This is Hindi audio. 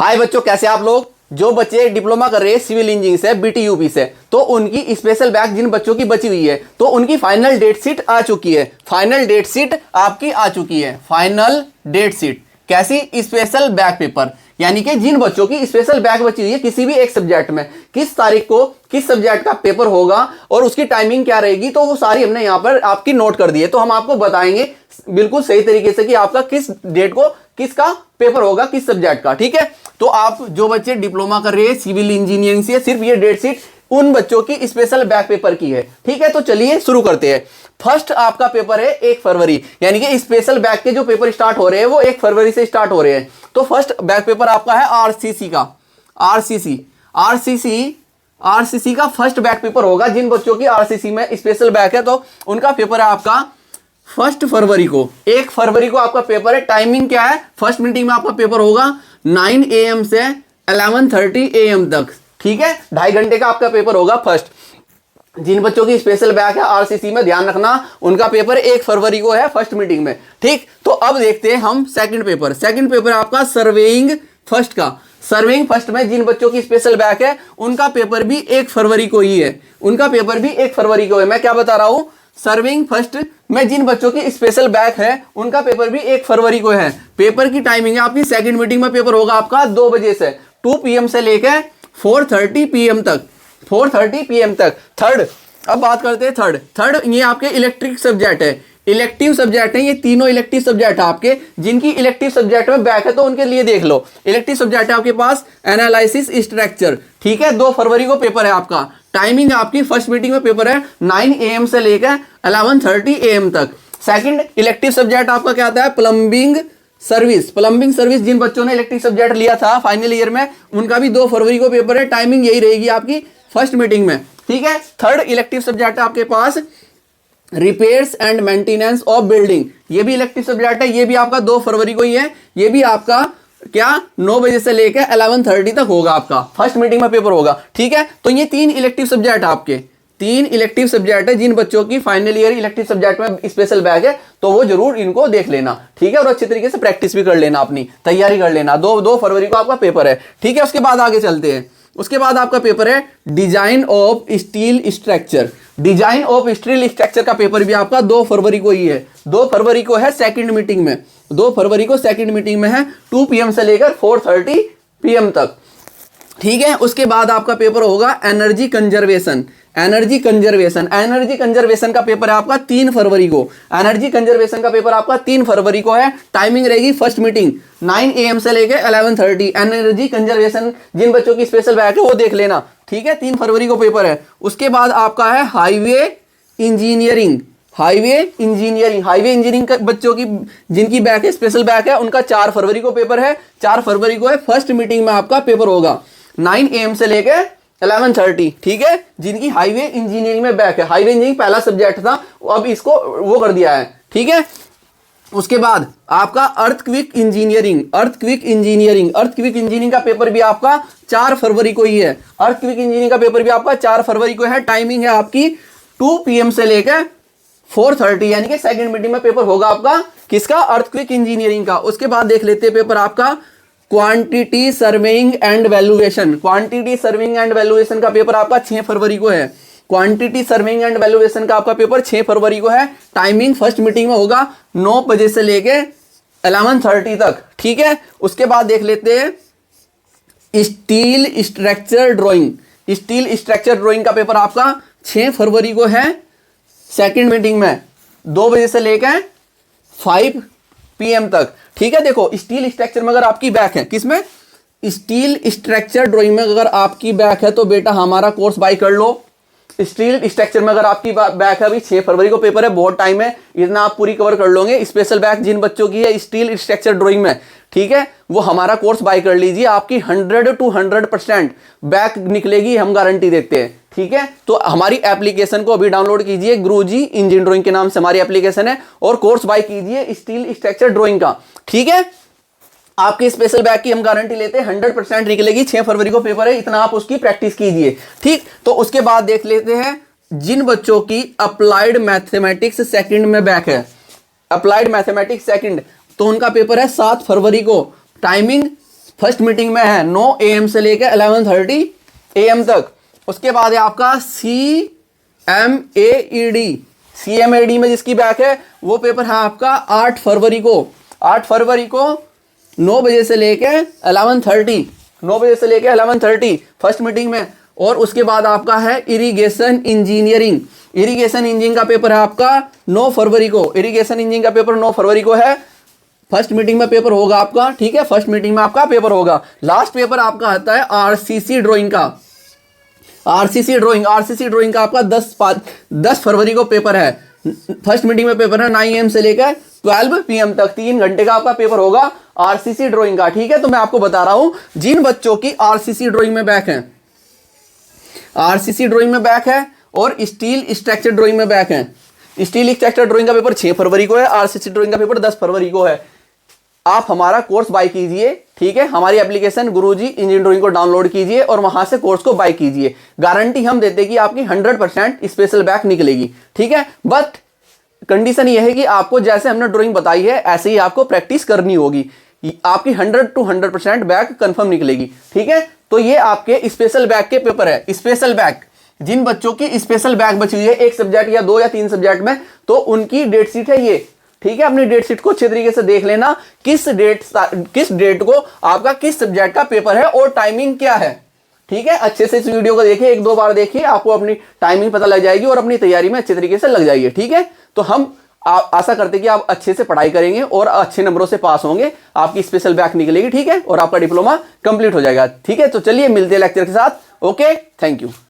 हाय बच्चों, कैसे आप लोग। जो बच्चे डिप्लोमा कर रहे हैं सिविल इंजीनियरिंग से बीटीयूपी से, तो उनकी स्पेशल बैच जिन बच्चों की बची हुई है, तो उनकी फाइनल डेट शीट आ चुकी है। फाइनल डेट शीट आपकी आ चुकी है। फाइनल डेट शीट कैसी? स्पेशल बैक पेपर, यानी कि जिन बच्चों की स्पेशल बैक बची हुई है किसी भी एक सब्जेक्ट में, किस तारीख को किस सब्जेक्ट का पेपर होगा और उसकी टाइमिंग क्या रहेगी, तो वो सारी हमने यहां पर आपकी नोट कर दी है। तो हम आपको बताएंगे बिल्कुल सही तरीके से कि आपका किस डेट को किसका पेपर होगा, किस सब्जेक्ट का। ठीक है, तो आप जो बच्चे डिप्लोमा कर रहे हैं सिविल इंजीनियरिंग से, सिर्फ ये डेट शीट उन बच्चों की स्पेशल बैक पेपर की है। ठीक है, तो चलिए शुरू करते हैं। फर्स्ट आपका पेपर है 1 फरवरी, यानी कि स्पेशल बैक के जो पेपर स्टार्ट हो रहे हैं वो 1 फरवरी से स्टार्ट हो रहे हैं। तो फर्स्ट बैक पेपर आपका है आरसीसी का। आरसीसी का फर्स्ट बैक पेपर होगा। जिन बच्चों की आरसीसी में स्पेशल बैक है तो उनका पेपर है आपका 1 फरवरी को। 1 फरवरी को आपका पेपर है। टाइमिंग क्या है? फर्स्ट मीटिंग में आपका पेपर होगा 9 AM से 11:30 AM तक। ठीक है, 2.5 घंटे का आपका पेपर होगा फर्स्ट। जिन बच्चों की स्पेशल बैक है आरसीसी में, ध्यान रखना उनका पेपर 1 फरवरी को है फर्स्ट मीटिंग में। ठीक, तो अब देखते हैं हम सेकंड पेपर। सेकंड पेपर आपका सर्वेइंग फर्स्ट का। सर्वेइंग फर्स्ट में जिन बच्चों की स्पेशल बैक है उनका पेपर भी 1 फरवरी को ही है। उनका पेपर भी 1 फरवरी को है। मैं क्या बता रहा हूं, सर्विंग फर्स्ट में जिन बच्चों की स्पेशल बैक है उनका पेपर भी 1 फरवरी को है। पेपर की टाइमिंग है आपकी, सेकंड मीटिंग में पेपर होगा आपका 2 बजे से 2 PM से लेकर 4:30 PM तक। 4:30 PM तक। थर्ड, अब बात करते हैं थर्ड ये आपके इलेक्ट्रिक सब्जेक्ट है, इलेक्टिव सब्जेक्ट है। ये तीनों इलेक्टिव सब्जेक्ट है आपके। जिनकी इलेक्टिव सब्जेक्ट में बैक है तो उनके लिए देख लो। इलेक्टिव सब्जेक्ट है आपके पास एनालिसिस स्ट्रक्चर। ठीक है, 2 फरवरी को पेपर है आपका। टाइमिंग आपकी फर्स्ट मीटिंग में पेपर है 9 AM से लेकर 11:30 AM तक। सेकंड इलेक्टिव सब्जेक्ट आपका क्या आता है? Plumbing service. जिन बच्चों ने इलेक्टिव सब्जेक्ट लिया था फाइनल ईयर में उनका भी 2 फरवरी को पेपर है। टाइमिंग यही रहेगी आपकी फर्स्ट मीटिंग में। ठीक है, थर्ड इलेक्टिव सब्जेक्ट है आपके पास repairs and maintenance of building. ये भी इलेक्टिव सब्जेक्ट है। ये भी आपका 2 फरवरी को ही है। ये भी आपका क्या 9 बजे से लेकर 11:30 तक होगा आपका। फर्स्ट मीटिंग में पेपर होगा। ठीक है, तो ये 3 इलेक्टिव सब्जेक्ट आपके। 3 इलेक्टिव सब्जेक्ट है। जिन बच्चों की फाइनल ईयर इलेक्टिव सब्जेक्ट में स्पेशल बैक है तो वो जरूर इनको देख लेना। ठीक है, और अच्छी तरीके से प्रैक्टिस भी कर लेना, अपनी तैयारी कर लेना। 2 फरवरी को आपका पेपर है। ठीक है, उसके बाद आगे चलते हैं। उसके बाद आपका पेपर है design of steel structure. Design of steel structure का पेपर भी आपका 2 फरवरी को ही है। 2 फरवरी को है सेकंड मीटिंग में। 2 फरवरी को सेकंड मीटिंग में है 2 PM से लेकर 4:30 PM तक। ठीक है, उसके बाद आपका पेपर होगा एनर्जी कंजर्वेशन का पेपर है आपका 3 फरवरी को। एनर्जी कंजर्वेशन का पेपर आपका 3 फरवरी को है। टाइमिंग रहेगी फर्स्ट मीटिंग 9 AM से लेकर 11:30। एनर्जी कंजर्वेशन जिन बच्चों की स्पेशल बैक है वो देख लेना। ठीक है, 3 फरवरी को पेपर है। उसके बाद आपका है हाईवे इंजीनियरिंग का बच्चों की जिनकी बैक है स्पेशल बैक है उनका 4 फरवरी को पेपर है। 4 फरवरी को है फर्स्ट मीटिंग में आपका पेपर होगा 9 AM से लेकर 11:30। ठीक है, जिनकी हाईवे इंजीनियरिंग में बैक है। हाईवे इंजीनियरिंग पहला सब्जेक्ट था, अब इसको वो कर दिया है। ठीक है, उसके बाद आपका अर्थक्विक इंजीनियरिंग का पेपर भी आपका 4 फरवरी को ही है। अर्थक्विक इंजीनियरिंग का पेपर भी आपका 4 फरवरी को है। टाइमिंग है आपकी 2 PM से लेकर 4:30, यानी कि सेकंड मीटिंग में पेपर होगा आपका किसका? अर्थक्विक इंजीनियरिंग का। उसके बाद देख लेते हैं पेपर आपका क्वांटिटी सर्वेइंग एंड वैल्यूएशन का पेपर आपका 6 फरवरी को है। क्वांटिटी सर्वेइंग एंड वैल्यूएशन का आपका पेपर 6 फरवरी को है। टाइमिंग फर्स्ट मीटिंग में होगा 9 बजे से लेके 11:30 तक। ठीक है, उसके बाद देख लेते हैं स्टील स्ट्रक्चर ड्राइंग का पेपर आपका 6 फरवरी को है। सेकंड मीटिंग में 2 बजे से लेकर 5 PM तक। ठीक है, देखो स्टील स्ट्रक्चर में अगर आपकी बैक है, किसमें? स्टील स्ट्रक्चर ड्राइंग में अगर आपकी बैक है तो बेटा हमारा कोर्स बाय कर लो। स्टील स्ट्रक्चर में अगर आपकी बैक है, अभी 6 फरवरी को पेपर है, बहुत टाइम है, इतना आप पूरी कवर कर लोगे। स्पेशल बैक जिन बच्चों की है स्टील स्ट्रक्चर ड्राइंग में, ठीक है, वो हमारा कोर्स बाय कर लीजिए। आपकी 100 to 100% बैक निकलेगी, हम गारंटी देते हैं। ठीक है, तो हमारी एप्लीकेशन को अभी डाउनलोड कीजिए। गुरुजी इंजीनियरिंग ड्राइंग के नाम से हमारी एप्लीकेशन है, और कोर्स बाय कीजिए स्टील स्ट्रक्चर ड्राइंग का। ठीक है, आपके स्पेशल बैक की हम गारंटी लेते हैं, 100% निकलेगी। 6 फरवरी को पेपर है, इतना आप उसकी प्रैक्टिस कीजिए। ठीक, तो उसके बाद देख लेते हैं जिन बच्चों की अप्लाइड मैथमेटिक्स सेकंड में बैक है, अप्लाइड मैथमेटिक्स सेकंड, तो उनका पेपर है 7 फरवरी को। टाइमिंग फर्स्ट मीटिंग में है 9 AM से लेकर 11:30 AM तक। उसके बाद है आपका CMAED में जिसकी बैक है वो पेपर है आपका 8 फरवरी को 9 बजे से लेकर 11:30 फर्स्ट मीटिंग में। और उसके बाद आपका है इरिगेशन इंजीनियरिंग का पेपर है आपका 9 फरवरी को। इरिगेशन इंजीनियरिंग का पेपर 9 फरवरी को है। फर्स्ट मीटिंग में पेपर होगा आपका, ठीक है, फर्स्ट मीटिंग में आपका पेपर होगा। लास्ट पेपर आपका आता है आरसीसी ड्राइंग का आपका 10 फरवरी को पेपर है। फर्स्ट मीटिंग में पेपर है 9 AM से लेकर 12 PM तक, 3 घंटे का आपका पेपर होगा आरसीसी ड्राइंग का, ठीक है। तो मैं आपको बता रहा हूं जिन बच्चों की आरसीसी ड्राइंग में बैक है और स्टील स्ट्रक्चर ड्राइंग में बैक है। स्टील स्ट्रक्चर ड्राइंग का पेपर 6 फरवरी को है, आरसीसी ड्राइंग का पेपर 10 फरवरी को है। आप हमारा कोर्स बाय कीजिए, ठीक है, हमारी एप्लीकेशन गुरुजी इंजीनियरिंग ड्राइंग को डाउनलोड कीजिए और वहां से कोर्स को बाय कीजिए। गारंटी हम देते हैं कि आपकी 100% स्पेशल बैक निकलेगी, ठीक है। बट कंडीशन यह है कि आपको जैसे हमने ड्राइंग बताई है ऐसे ही आपको प्रैक्टिस करनी होगी। आपकी 100% बैक कंफर्म निकलेगी, ठीक है। तो ये आपके स्पेशल बैक के पेपर है। स्पेशल बैक जिन बच्चों की स्पेशल बैक बची हुई है एक सब्जेक्ट या 2 या 3 सब्जेक्ट में, तो उनकी डेट शीट है ये, ठीक है। अपनी डेट शीट को अच्छे तरीके से देख लेना, किस डेट को आपका किस सब्जेक्ट का पेपर है और टाइमिंग क्या है, ठीक है। अच्छे से इस वीडियो को देखिए, 1-2 बार देखिए, आपको अपनी टाइमिंग पता लग जाएगी और अपनी तैयारी में अच्छे तरीके से लग जाइए, ठीक है। तो हम आशा करते हैं कि आप अच्छे से पढ़ाई करेंगे और अच्छे नंबरों से पास होंगे, आपकी स्पेशल बैक निकलेगी, ठीक है, और आपका डिप्लोमा कंप्लीट हो जाएगा, ठीक है। तो चलिए मिलते हैं लेक्चर के साथ। Okay, thank you.